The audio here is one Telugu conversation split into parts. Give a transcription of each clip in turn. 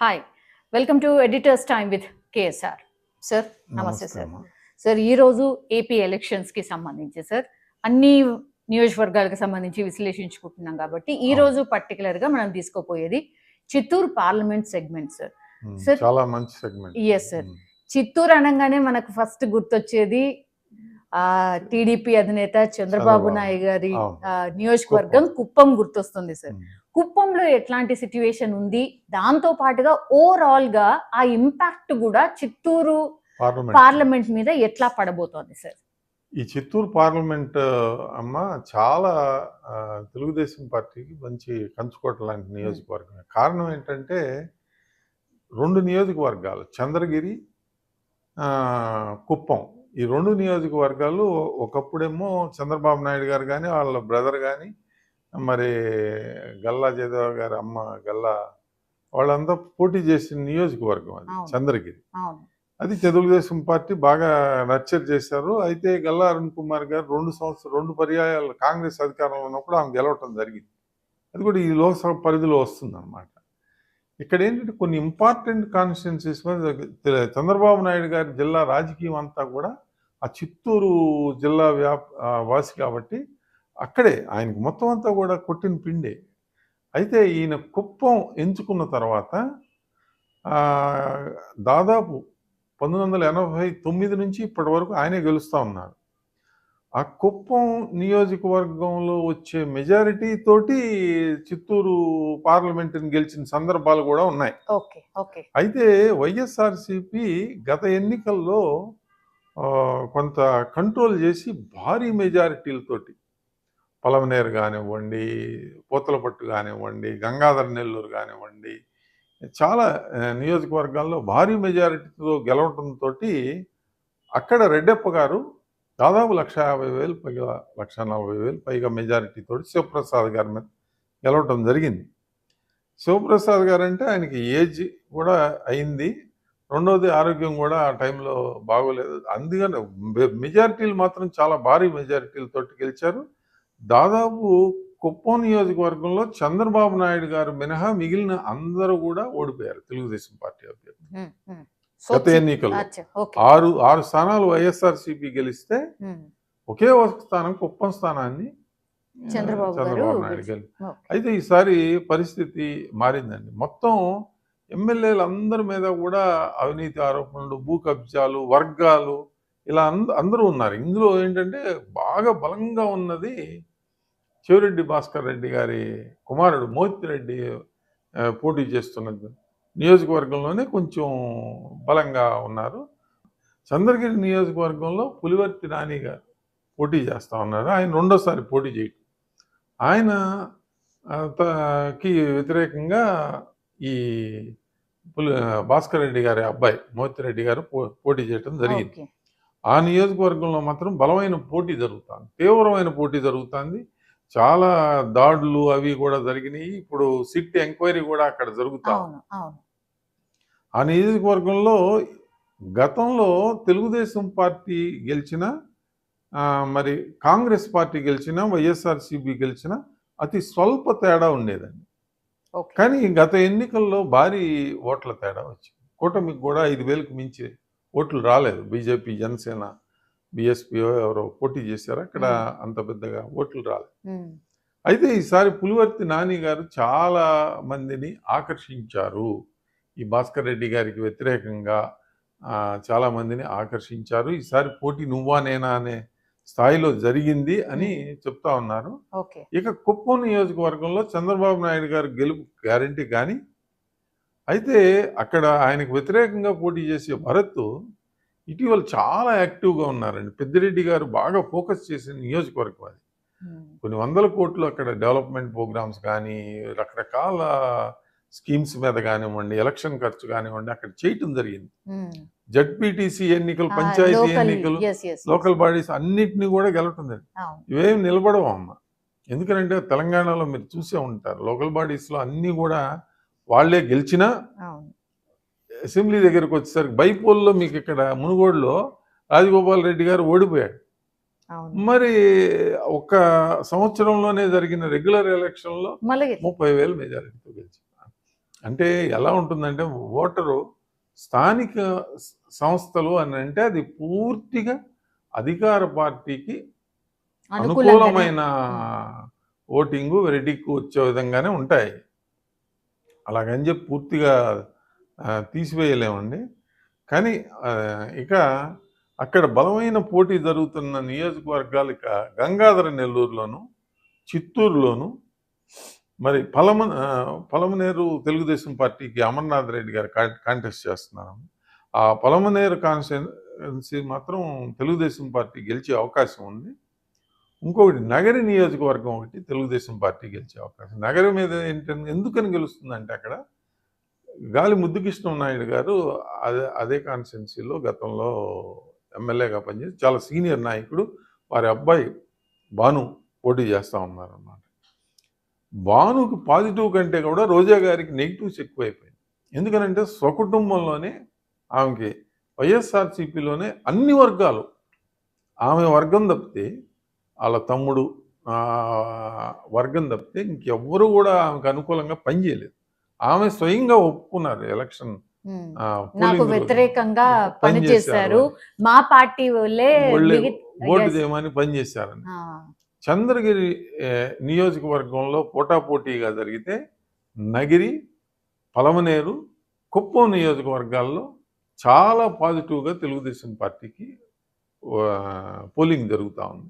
Hi welcome to editors time with KSR. Sir నమస్తే సార్. సార్ ఈరోజు ఏపీ ఎలక్షన్స్కి సంబంధించి సార్ అన్ని నియోజకవర్గాలకు సంబంధించి విశ్లేషించుకుంటున్నాం కాబట్టి ఈ రోజు పర్టికులర్గా మనం తీసుకోపోయేది Chittoor parliament segment sir. Sir చాలా మంచి సెగ్మెంట్. Yes sir. చిత్తూరు అనగానే మనకు ఫస్ట్ గుర్తొచ్చేది టీడీపీ అధినేత చంద్రబాబు నాయుడు గారి నియోజకవర్గం కుప్పం గుర్తొస్తుంది సార్. కుప్పంలో ఎట్లాంటి సిచ్యువేషన్ ఉంది, దాంతో పాటుగా ఓవరాల్ గా ఆ ఇంపాక్ట్ కూడా చిత్తూరు పార్లమెంట్ మీద ఎట్లా పడబోతోంది సార్? ఈ చిత్తూరు పార్లమెంట్ అమ్మ చాలా తెలుగుదేశం పార్టీకి మంచి కంచుకోట లాంటి నియోజకవర్గం. కారణం ఏంటంటే రెండు నియోజకవర్గాలు చంద్రగిరి, కుప్పం, ఈ రెండు నియోజకవర్గాలు ఒకప్పుడేమో చంద్రబాబు నాయుడు గారు కానీ వాళ్ళ బ్రదర్ కానీ మరి గల్లా జయదేవ్ గారి అమ్మ గల్లా వాళ్ళంతా పోటీ చేసిన నియోజకవర్గం అది చంద్రగిరి. అది తెలుగుదేశం పార్టీ బాగా నర్చర్ చేశారు. అయితే గల్లా అరుణ్ కుమార్ గారు 2 పర్యాయాలు కాంగ్రెస్ అధికారంలో ఉన్నప్పుడు ఆమె గెలవటం జరిగింది. అది కూడా ఈ లోక్సభ పరిధిలో వస్తుంది అన్నమాట. ఇక్కడ ఏంటంటే కొన్ని ఇంపార్టెంట్ కాన్స్టిట్యున్సీస్ చంద్రబాబు నాయుడు గారి జిల్లా రాజకీయం అంతా కూడా ఆ చిత్తూరు జిల్లా వాసి కాబట్టి అక్కడే ఆయనకు మొత్తం అంతా కూడా కొట్టిన పిండే. అయితే ఈయన కుప్పం ఎంచుకున్న తర్వాత దాదాపు 1989 నుంచి ఇప్పటి వరకు ఆయనే గెలుస్తూ ఉన్నారు. ఆ కుప్పం నియోజకవర్గంలో వచ్చే మెజారిటీ తోటి చిత్తూరు పార్లమెంటుని గెలిచిన సందర్భాలు కూడా ఉన్నాయి. అయితే వైఎస్ఆర్సిపి గత ఎన్నికల్లో కొంత కంట్రోల్ చేసి భారీ మెజారిటీలతోటి పలమనేరు కానివ్వండి, పూతలపట్టు కానివ్వండి, గంగాధర నెల్లూరు కానివ్వండి, చాలా నియోజకవర్గాల్లో భారీ మెజారిటీతో గెలవడంతో అక్కడ రెడ్డప్ప గారు దాదాపు 1,50,000 పైగా 1,40,000 పైగా మెజారిటీతో శివప్రసాద్ గారి మీద గెలవటం జరిగింది. శివప్రసాద్ గారు అంటే ఆయనకి ఏజ్ కూడా అయింది, రెండోది ఆరోగ్యం కూడా ఆ టైంలో బాగోలేదు. అందుకని మెజారిటీలు మాత్రం చాలా భారీ మెజారిటీలతో గెలిచారు. దాదాపు కుప్పం నియోజకవర్గంలో చంద్రబాబు నాయుడు గారు మినహా మిగిలిన అందరూ కూడా ఓడిపోయారు తెలుగుదేశం పార్టీ అభ్యర్థులు. గత ఎన్నికల్లో 6 స్థానాలు వైఎస్ఆర్సీపీ గెలిస్తే ఒకే ఒక స్థానం కుప్పం స్థానాన్ని చంద్రబాబు నాయుడు గెలి. అయితే ఈసారి పరిస్థితి మారిందండి. మొత్తం ఎమ్మెల్యేలు అందరి మీద కూడా అవినీతి ఆరోపణలు, భూ కబ్జాలు, వర్గాలు ఇలా అందరూ ఉన్నారు. ఇందులో ఏంటంటే బాగా బలంగా ఉన్నది చెవిరెడ్డి భాస్కర్ రెడ్డి గారి కుమారుడు మోతిరెడ్డి పోటీ చేస్తున్నది నియోజకవర్గంలోనే కొంచెం బలంగా ఉన్నారు. చంద్రగిరి నియోజకవర్గంలో పులివర్తి నాని గారు పోటీ చేస్తూ ఉన్నారు. ఆయన రెండోసారి పోటీ చేయటం, ఆయనకి వ్యతిరేకంగా ఈ భాస్కర్ రెడ్డి గారి అబ్బాయి మోతిరెడ్డి గారు పోటీ చేయడం జరిగింది. ఆ నియోజకవర్గంలో మాత్రం బలమైన పోటీ జరుగుతుంది, తీవ్రమైన పోటీ జరుగుతుంది. చాలా దాడులు అవి కూడా జరిగినాయి. ఇప్పుడు సిట్ ఎంక్వైరీ కూడా అక్కడ జరుగుతా. ఆ నియోజకవర్గంలో గతంలో తెలుగుదేశం పార్టీ గెలిచిన, మరి కాంగ్రెస్ పార్టీ గెలిచిన, వైఎస్ఆర్సీపీ గెలిచిన అతి స్వల్ప తేడా ఉండేదండి. కానీ గత ఎన్నికల్లో భారీ ఓట్ల తేడా వచ్చింది. కూటమికి కూడా 5,000కు మించి ఓట్లు రాలేదు. బీజేపీ, జనసేన, బీఎస్పీ ఎవరో పోటీ చేశారు, అక్కడ అంత పెద్దగా ఓట్లు రాలేదు. అయితే ఈసారి పులివర్తి నాని గారు చాలా మందిని ఆకర్షించారు. ఈ భాస్కర్ రెడ్డి గారికి వ్యతిరేకంగా చాలా మందిని ఆకర్షించారు. ఈసారి పోటీ నువ్వా నేనా అనే స్థాయిలో జరిగింది అని చెప్తా ఉన్నారు. ఇక కుప్పం నియోజకవర్గంలో చంద్రబాబు నాయుడు గారు గెలుపు గ్యారంటీ. కానీ అయితే అక్కడ ఆయనకు వ్యతిరేకంగా పోటీ చేసే భరత్ ఇటీవల చాలా యాక్టివ్గా ఉన్నారండి. పెద్దిరెడ్డి గారు బాగా ఫోకస్ చేసిన నియోజకవర్గం అది. కొన్ని 100 కోట్లు అక్కడ డెవలప్మెంట్ ప్రోగ్రామ్స్ కానీ, రకరకాల స్కీమ్స్ మీద కానివ్వండి, ఎలక్షన్ ఖర్చు కానివ్వండి అక్కడ చేయటం జరిగింది. జడ్పీటీసీ ఎన్నికలు, పంచాయతీ ఎన్నికలు, లోకల్ బాడీస్ అన్నిటినీ కూడా గెలవటం జరిగింది. ఇవేం నిలబడవు అమ్మ. ఎందుకంటే తెలంగాణలో మీరు చూసే ఉంటారు, లోకల్ బాడీస్లో అన్నీ కూడా వాళ్లే గెలిచినా అసెంబ్లీ దగ్గరకు వచ్చేసరికి బైపోల్లో మీకు ఇక్కడ మునుగోడులో రాజగోపాల్ రెడ్డి గారు ఓడిపోయాడు. మరి ఒక సంవత్సరంలోనే జరిగిన రెగ్యులర్ ఎలక్షన్లో 30,000 మెజారిటీతో గెలిచారు. అంటే ఎలా ఉంటుందంటే ఓటరు స్థానిక సంస్థలు అని అంటే అది పూర్తిగా అధికార పార్టీకి అనుకూలంగానే అనుకూలమైన ఓటింగు వెరైటీకి వచ్చే విధంగానే ఉంటాయి. అలాగని చెప్పి పూర్తిగా తీసివేయలేమండి. కానీ ఇక అక్కడ బలమైన పోటీ జరుగుతున్న నియోజకవర్గాలు ఇక గంగాధర నెల్లూరులోను, చిత్తూరులోను, మరి పలమనేరు తెలుగుదేశం పార్టీకి అమర్నాథ్ రెడ్డి గారు కాంటెస్ట్ చేస్తున్నారు. ఆ పలమనేరు కాన్స్టిట్యున్సీ మాత్రం తెలుగుదేశం పార్టీ గెలిచే అవకాశం ఉంది. ఇంకొకటి నగరి నియోజకవర్గం ఒకటి తెలుగుదేశం పార్టీ గెలిచే అవకాశం. నగరం మీద ఏంటంటే ఎందుకని గెలుస్తుందంటే అక్కడ గాలి ముద్దుకృష్ణ నాయుడు గారు అదే కాన్స్టిట్యున్సీలో గతంలో ఎమ్మెల్యేగా పనిచేసి చాలా సీనియర్ నాయకుడు. వారి అబ్బాయి భాను పోటీ చేస్తూ ఉన్నారన్నమాట. భానుకి పాజిటివ్ కంటే కూడా రోజా గారికి నెగిటివ్స్ ఎక్కువైపోయింది. ఎందుకనంటే స్వకుటుంబంలోనే ఆమెకి వైఎస్ఆర్సీపీలోనే అన్ని వర్గాలు ఆమె వర్గం తప్పితే వాళ్ళ తమ్ముడు వర్గం తప్పితే ఇంకెవ్వరూ కూడా ఆమెకు అనుకూలంగా పనిచేయలేదు. ఆమె స్వయంగా ఒప్పుకున్నారు ఎలక్షన్ నాకు వ్యతిరేకంగా పనిచేశారు, మా పార్టీ వాళ్ళే ఓటు చేయమని పనిచేశారని. చంద్రగిరి నియోజకవర్గంలో పోటాపోటీగా జరిగితే నగిరి, పలమనేరు, కుప్పం నియోజకవర్గాల్లో చాలా పాజిటివ్గా తెలుగుదేశం పార్టీకి పోలింగ్ జరుగుతూ ఉంది.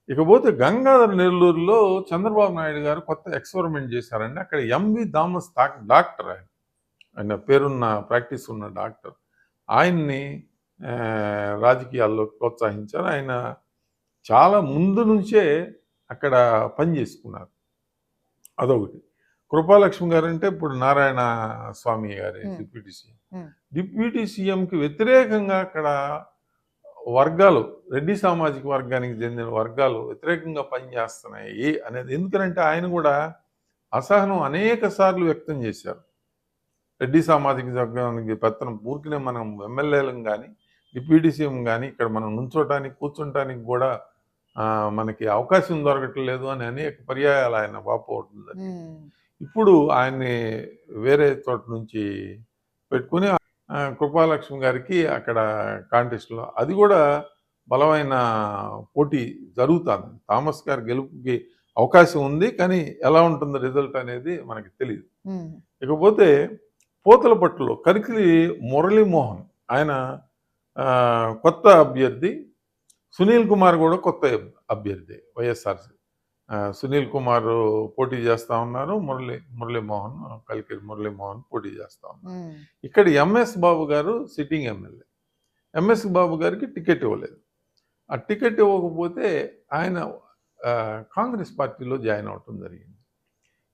ఇకపోతే గంగాధర నెల్లూరులో చంద్రబాబు నాయుడు గారు కొత్త ఎక్స్పెరిమెంట్ చేశారండి. అక్కడ ఎంవి థామస్ డాక్టర్, ఆయన పేరున్న ప్రాక్టీస్ ఉన్న డాక్టర్, ఆయన్ని రాజకీయాల్లో ప్రోత్సహించారు. ఆయన చాలా ముందు నుంచే అక్కడ పనిచేసుకున్నారు. అదొకటి. కృపాలక్ష్మి గారు అంటే ఇప్పుడు నారాయణ స్వామి గారి డిప్యూటీ సీఎం. డిప్యూటీ సీఎంకి వ్యతిరేకంగా అక్కడ వర్గాలు, రెడ్డి సామాజిక వర్గానికి చెందిన వర్గాలు వ్యతిరేకంగా పనిచేస్తున్నాయి అనేది. ఎందుకంటే ఆయన కూడా అసహనం అనేక సార్లు వ్యక్తం చేశారు. రెడ్డి సామాజిక వర్గానికి పెత్తనం పూర్తినే మనం ఎమ్మెల్యేలను కానీ డిప్యూటీ సీఎం కానీ ఇక్కడ మనం నుంచోటానికి కూర్చోటానికి కూడా మనకి అవకాశం దొరకట్లేదు అని అనేక పర్యాయాలు ఆయన వాపోవట్లేదు. ఇప్పుడు ఆయన్ని వేరే చోట నుంచి పెట్టుకుని కృపాలక్ష్మి గారికి అక్కడ కాంటెస్ట్లో అది కూడా బలమైన పోటీ జరుగుతుంది. థామస్ గారి గెలుపుకి అవకాశం ఉంది, కానీ ఎలా ఉంటుందో రిజల్ట్ అనేది మనకి తెలియదు. ఇకపోతే పోతలపట్టులో కరికిలి మురళీమోహన్, ఆయన కొత్త అభ్యర్థి. సునీల్ కుమార్ కూడా కొత్త అభ్యర్థి వైఎస్ఆర్సీ. సునీల్ కుమార్ పోటీ చేస్తూ ఉన్నారు, మురళీమోహన్, కలికిరి మురళీమోహన్ పోటీ చేస్తూ ఉన్నారు. ఇక్కడ ఎంఎస్ బాబు గారు సిట్టింగ్ ఎమ్మెల్యే. ఎంఎస్ బాబు గారికి టికెట్ ఇవ్వలేదు. ఆ టికెట్ ఇవ్వకపోతే ఆయన కాంగ్రెస్ పార్టీలో జాయిన్ అవటం జరిగింది.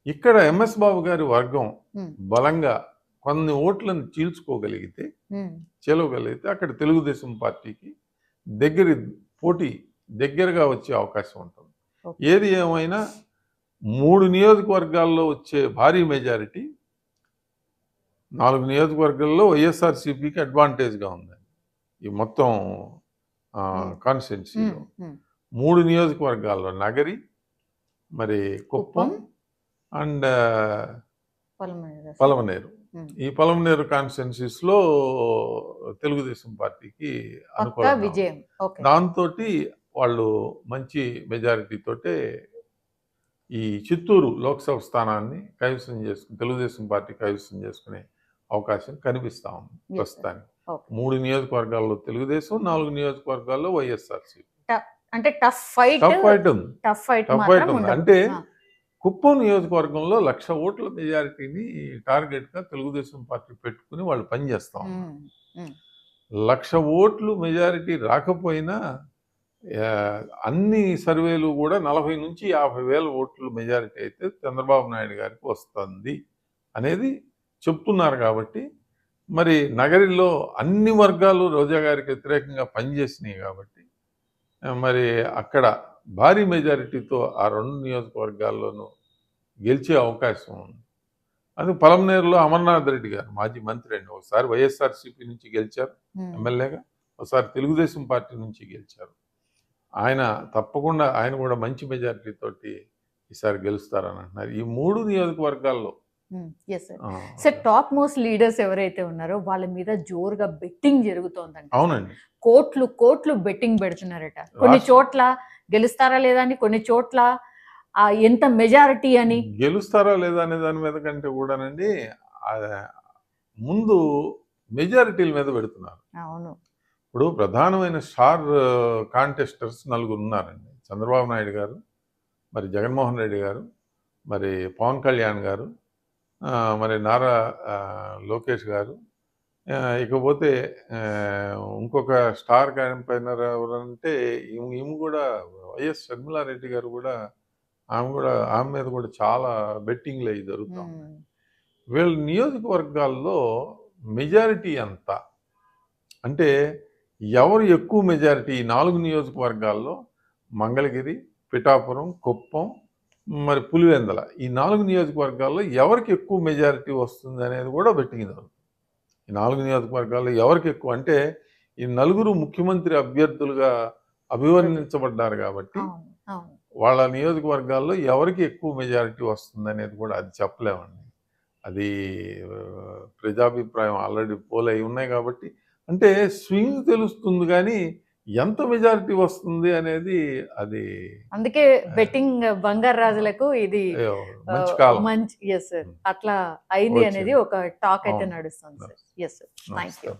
ఇక్కడ ఎంఎస్ బాబు గారి వర్గం బలంగా కొన్ని ఓట్లను చీల్చుకోగలిగితే అక్కడ తెలుగుదేశం పార్టీకి పోటీ దగ్గరగా వచ్చే అవకాశం ఉంటుంది. ఏది ఏమైనా 3 నియోజకవర్గాల్లో వచ్చే భారీ మెజారిటీ 4 నియోజకవర్గాల్లో వైఎస్ఆర్సీపీకి అడ్వాంటేజ్గా ఉందండి. ఈ మొత్తం కాన్స్టిట్యున్సీలో 3 నియోజకవర్గాల్లో నగరి, మరి కుప్పం అండ్ పలమనేరు. ఈ పలమనేరు కాన్స్టిట్యున్సీస్లో తెలుగుదేశం పార్టీకి అనుకూలంగా, దాంతో వాళ్ళు మంచి మెజారిటీ తోటే ఈ చిత్తూరు లోక్సభ స్థానాన్ని తెలుగుదేశం పార్టీ కైవసం చేసుకునే అవకాశం కనిపిస్తా ఉంది ప్రస్తుతానికి. 3 నియోజకవర్గాల్లో తెలుగుదేశం, 4 నియోజకవర్గాల్లో వైఎస్ఆర్సీ. అంటే టఫ్ ఫైట్ ఉంది. అంటే కుప్పం నియోజకవర్గంలో 1,00,000 ఓట్ల మెజారిటీని టార్గెట్గా తెలుగుదేశం పార్టీ పెట్టుకుని వాళ్ళు పనిచేస్తా ఉన్నారు. 1,00,000 ఓట్లు మెజారిటీ రాకపోయినా అన్ని సర్వేలు కూడా 40 నుంచి 50,000 ఓట్లు మెజారిటీ అయితే చంద్రబాబు నాయుడు గారికి వస్తుంది అనేది చెప్తున్నారు. కాబట్టి మరి నగరిలో అన్ని వర్గాలు రోజా గారికి వ్యతిరేకంగా పనిచేసినాయి కాబట్టి మరి అక్కడ భారీ మెజారిటీతో ఆ 2 నియోజకవర్గాల్లోనూ గెలిచే అవకాశం ఉంది. అది పలమనేరులో అమర్నాథ్ రెడ్డి గారు మాజీ మంత్రి అండి. ఒకసారి వైఎస్ఆర్సీపీ నుంచి గెలిచారు ఎమ్మెల్యేగా, ఒకసారి తెలుగుదేశం పార్టీ నుంచి గెలిచారు. ఆయన తప్పకుండా ఆయన కూడా మంచి మెజారిటీ తోటి ఈసారి గెలుస్తారని అంటున్నారు. ఈ 3 నియోజకవర్గాల్లో yes sir. Sir top most leaders ఎవరైతే ఉన్నారో వాళ్ళ మీద జోరుగా బెట్టింగ్ జరుగుతోందంట. అవునండి. కోట్లు కోట్లు బెట్టింగ్ పెడుతున్నారట. కొన్ని చోట్ల గెలుస్తారా లేదా అని, కొన్ని చోట్ల ఎంత మెజారిటీ అని. గెలుస్తారా లేదా అనే దాని మీద కంటే కూడానండి ఆ, ముందు మెజారిటీల మీద పెడుతున్నారు. అవును. ఇప్పుడు ప్రధానమైన స్టార్ కాంటెస్టర్స్ నలుగురు ఉన్నారండి. చంద్రబాబు నాయుడు గారు, మరి జగన్మోహన్ రెడ్డి గారు, మరి పవన్ కళ్యాణ్ గారు, మరి నారా లోకేష్ గారు, ఇకపోతే ఇంకొక స్టార్ క్యాంపైనర్ ఎవరంటే ఈమె కూడా వైఎస్ షర్మిలారెడ్డి గారు కూడా, ఆమె మీద కూడా చాలా బెట్టింగ్లు అవి జరుగుతూ ఉన్నాయి. వీళ్ళ నియోజకవర్గాల్లో మెజారిటీ ఎంత అంటే ఎవరు ఎక్కువ మెజారిటీ, ఈ 4 నియోజకవర్గాల్లో మంగళగిరి, పిఠాపురం, కుప్పం, మరి పులివెందల, ఈ 4 నియోజకవర్గాల్లో ఎవరికి ఎక్కువ మెజారిటీ వస్తుంది అనేది కూడా బెట్టింగ్ జరుగుతుంది. ఈ 4 నియోజకవర్గాల్లో ఎవరికి ఎక్కువ అంటే ఈ నలుగురు ముఖ్యమంత్రి అభ్యర్థులుగా అభివర్ణించబడ్డారు కాబట్టి వాళ్ళ నియోజకవర్గాల్లో ఎవరికి ఎక్కువ మెజారిటీ వస్తుంది అనేది కూడా అది చెప్పలేమండి. అది ప్రజాభిప్రాయం ఆల్రెడీ పోల్ అయి ఉన్నాయి కాబట్టి, అంటే స్వింగ్ తెలుస్తుంది కానీ ఎంత మెజారిటీ వస్తుంది అనేది అది. అందుకే బెట్టింగ్ బంగారు రాజులకు ఇది మంచి కాలం. మంచి. Yes sir. అట్లా అయింది అనేది ఒక టాక్ అయితే నడుస్తుంది sir. Yes sir. Thank you.